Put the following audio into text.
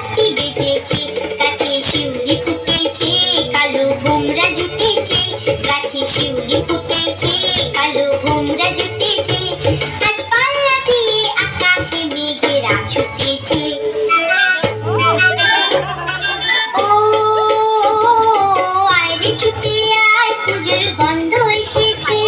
চারটি বেজেছে, গাছে শিউলি ফুটেছে, কালো ভোমরা জুটেছে, গাছে শিউলি ফুটেছে, কালো ভোমরা জুটেছে, আজ পাল্লা দিয়ে আকাশে মেঘেরা ছুটেছে। ও আয় রে ছুটে আয়, পুজোর গন্ধ এসেছে।